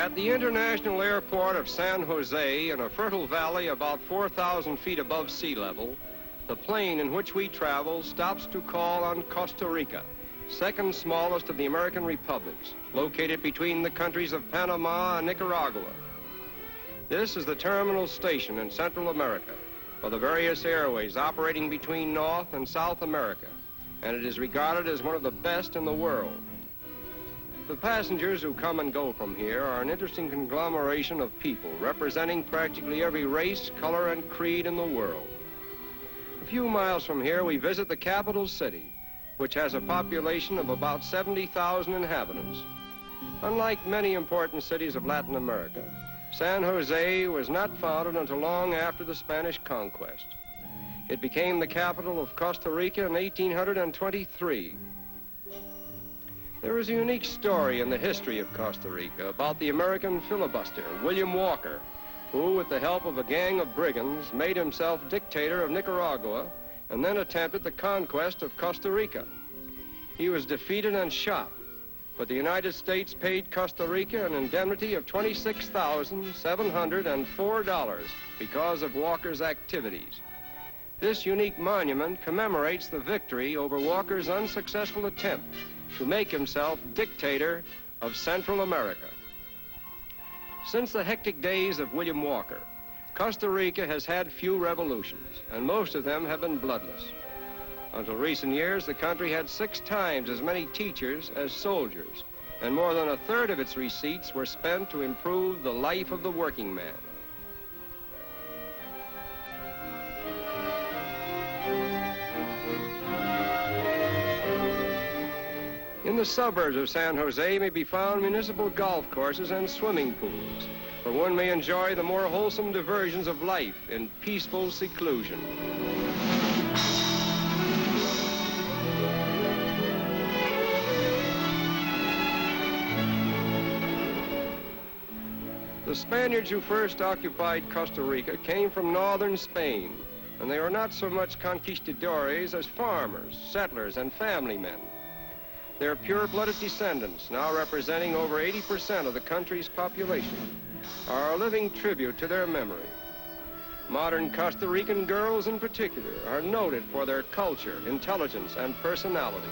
At the international airport of San José, in a fertile valley about 4,000 feet above sea level, the plane in which we travel stops to call on Costa Rica, second smallest of the American republics, located between the countries of Panama and Nicaragua. This is the terminal station in Central America for the various airways operating between North and South America, and it is regarded as one of the best in the world. The passengers who come and go from here are an interesting conglomeration of people representing practically every race, color, and creed in the world. A few miles from here, we visit the capital city, which has a population of about 70,000 inhabitants. Unlike many important cities of Latin America, San Jose was not founded until long after the Spanish conquest. It became the capital of Costa Rica in 1823. There is a unique story in the history of Costa Rica about the American filibuster, William Walker, who, with the help of a gang of brigands, made himself dictator of Nicaragua and then attempted the conquest of Costa Rica. He was defeated and shot, but the United States paid Costa Rica an indemnity of $26,704 because of Walker's activities. This unique monument commemorates the victory over Walker's unsuccessful attempt to make himself dictator of Central America. Since the hectic days of William Walker, Costa Rica has had few revolutions, and most of them have been bloodless. Until recent years, the country had 6 times as many teachers as soldiers, and more than a third of its receipts were spent to improve the life of the working man. In the suburbs of San Jose may be found municipal golf courses and swimming pools, where one may enjoy the more wholesome diversions of life in peaceful seclusion. The Spaniards who first occupied Costa Rica came from northern Spain, and they were not so much conquistadores as farmers, settlers, and family men. Their pure-blooded descendants, now representing over 80% of the country's population, are a living tribute to their memory. Modern Costa Rican girls in particular are noted for their culture, intelligence, and personality.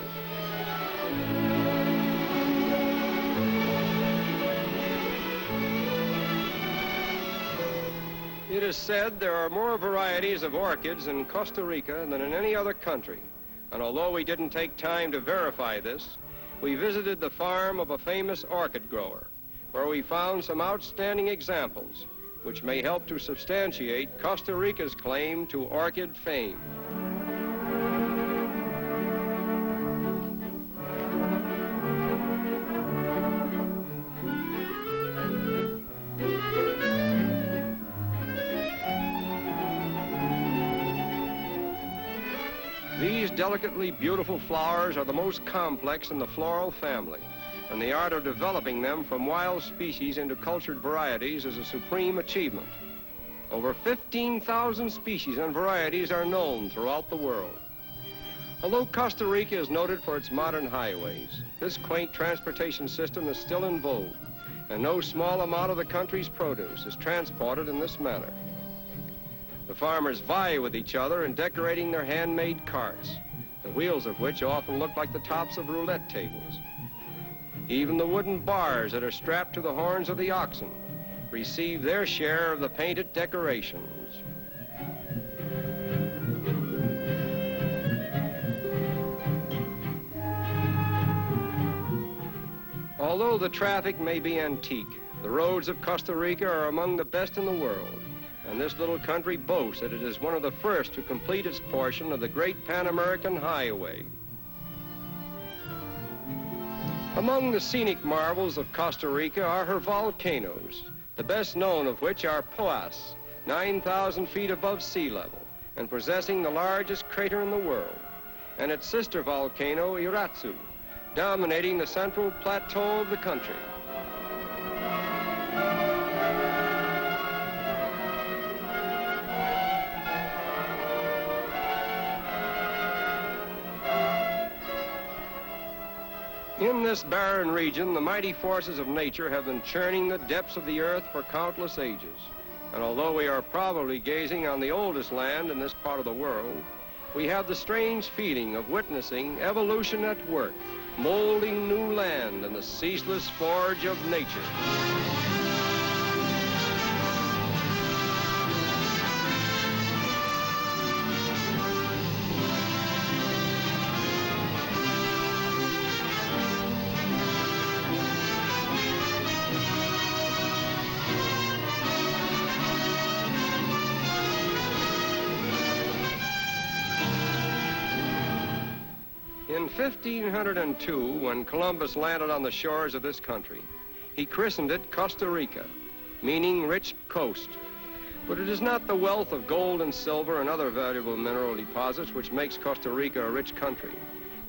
It is said there are more varieties of orchids in Costa Rica than in any other country. And although we didn't take time to verify this, we visited the farm of a famous orchid grower, where we found some outstanding examples, which may help to substantiate Costa Rica's claim to orchid fame. These delicately beautiful flowers are the most complex in the floral family, and the art of developing them from wild species into cultured varieties is a supreme achievement. Over 15,000 species and varieties are known throughout the world. Although Costa Rica is noted for its modern highways, this quaint transportation system is still in vogue, and no small amount of the country's produce is transported in this manner. The farmers vie with each other in decorating their handmade carts, the wheels of which often look like the tops of roulette tables. Even the wooden bars that are strapped to the horns of the oxen receive their share of the painted decorations. Although the traffic may be antique, the roads of Costa Rica are among the best in the world. And this little country boasts that it is one of the first to complete its portion of the great Pan-American Highway. Among the scenic marvels of Costa Rica are her volcanoes, the best known of which are Poas, 9,000 feet above sea level, and possessing the largest crater in the world, and its sister volcano, Iratsu, dominating the central plateau of the country. In this barren region, the mighty forces of nature have been churning the depths of the earth for countless ages. And although we are probably gazing on the oldest land in this part of the world, we have the strange feeling of witnessing evolution at work, molding new land in the ceaseless forge of nature. In 1502, when Columbus landed on the shores of this country, he christened it Costa Rica, meaning rich coast. But it is not the wealth of gold and silver and other valuable mineral deposits which makes Costa Rica a rich country,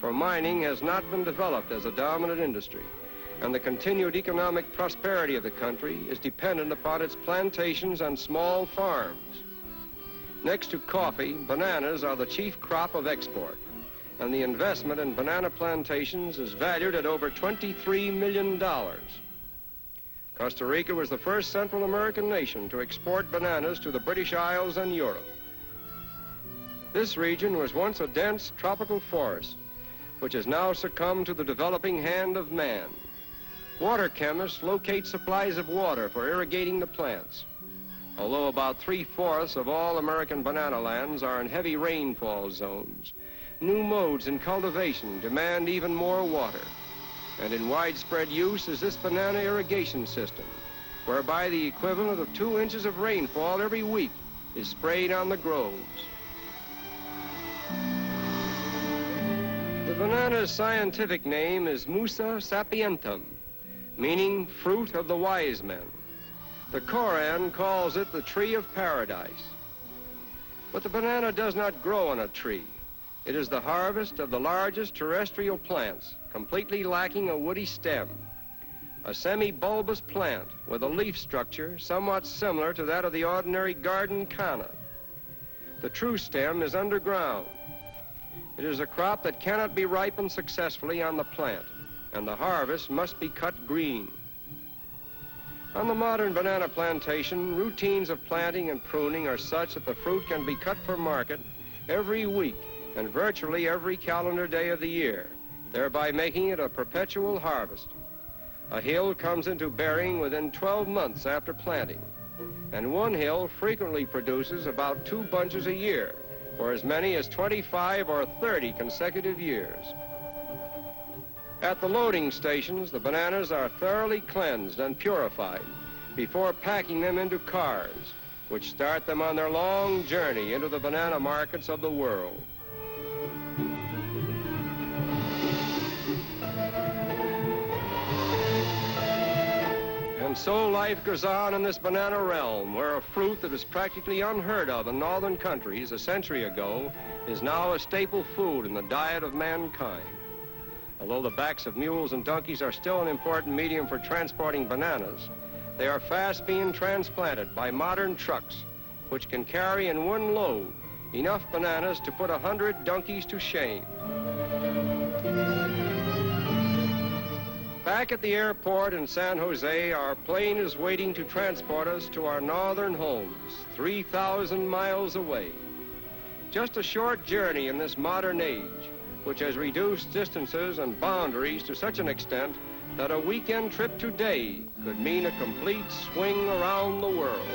for mining has not been developed as a dominant industry, and the continued economic prosperity of the country is dependent upon its plantations and small farms. Next to coffee, bananas are the chief crop of export, and the investment in banana plantations is valued at over $23 million. Costa Rica was the first Central American nation to export bananas to the British Isles and Europe. This region was once a dense tropical forest, which has now succumbed to the developing hand of man. Water chemists locate supplies of water for irrigating the plants. Although about 3/4 of all American banana lands are in heavy rainfall zones, new modes in cultivation demand even more water. And in widespread use is this banana irrigation system, whereby the equivalent of 2 inches of rainfall every week is sprayed on the groves. The banana's scientific name is Musa sapientum, meaning fruit of the wise men. The Koran calls it the tree of paradise. But the banana does not grow on a tree. It is the harvest of the largest terrestrial plants, completely lacking a woody stem. A semi-bulbous plant with a leaf structure somewhat similar to that of the ordinary garden canna. The true stem is underground. It is a crop that cannot be ripened successfully on the plant, and the harvest must be cut green. On the modern banana plantation, routines of planting and pruning are such that the fruit can be cut for market every week and virtually every calendar day of the year, thereby making it a perpetual harvest. A hill comes into bearing within 12 months after planting, and one hill frequently produces about 2 bunches a year for as many as 25 or 30 consecutive years. At the loading stations, the bananas are thoroughly cleansed and purified before packing them into cars, which start them on their long journey into the banana markets of the world. And so life goes on in this banana realm, where a fruit that was practically unheard of in northern countries a century ago is now a staple food in the diet of mankind. Although the backs of mules and donkeys are still an important medium for transporting bananas, they are fast being transplanted by modern trucks, which can carry in one load enough bananas to put 100 donkeys to shame. Back at the airport in San Jose, our plane is waiting to transport us to our northern homes, 3,000 miles away. Just a short journey in this modern age, which has reduced distances and boundaries to such an extent that a weekend trip today could mean a complete swing around the world.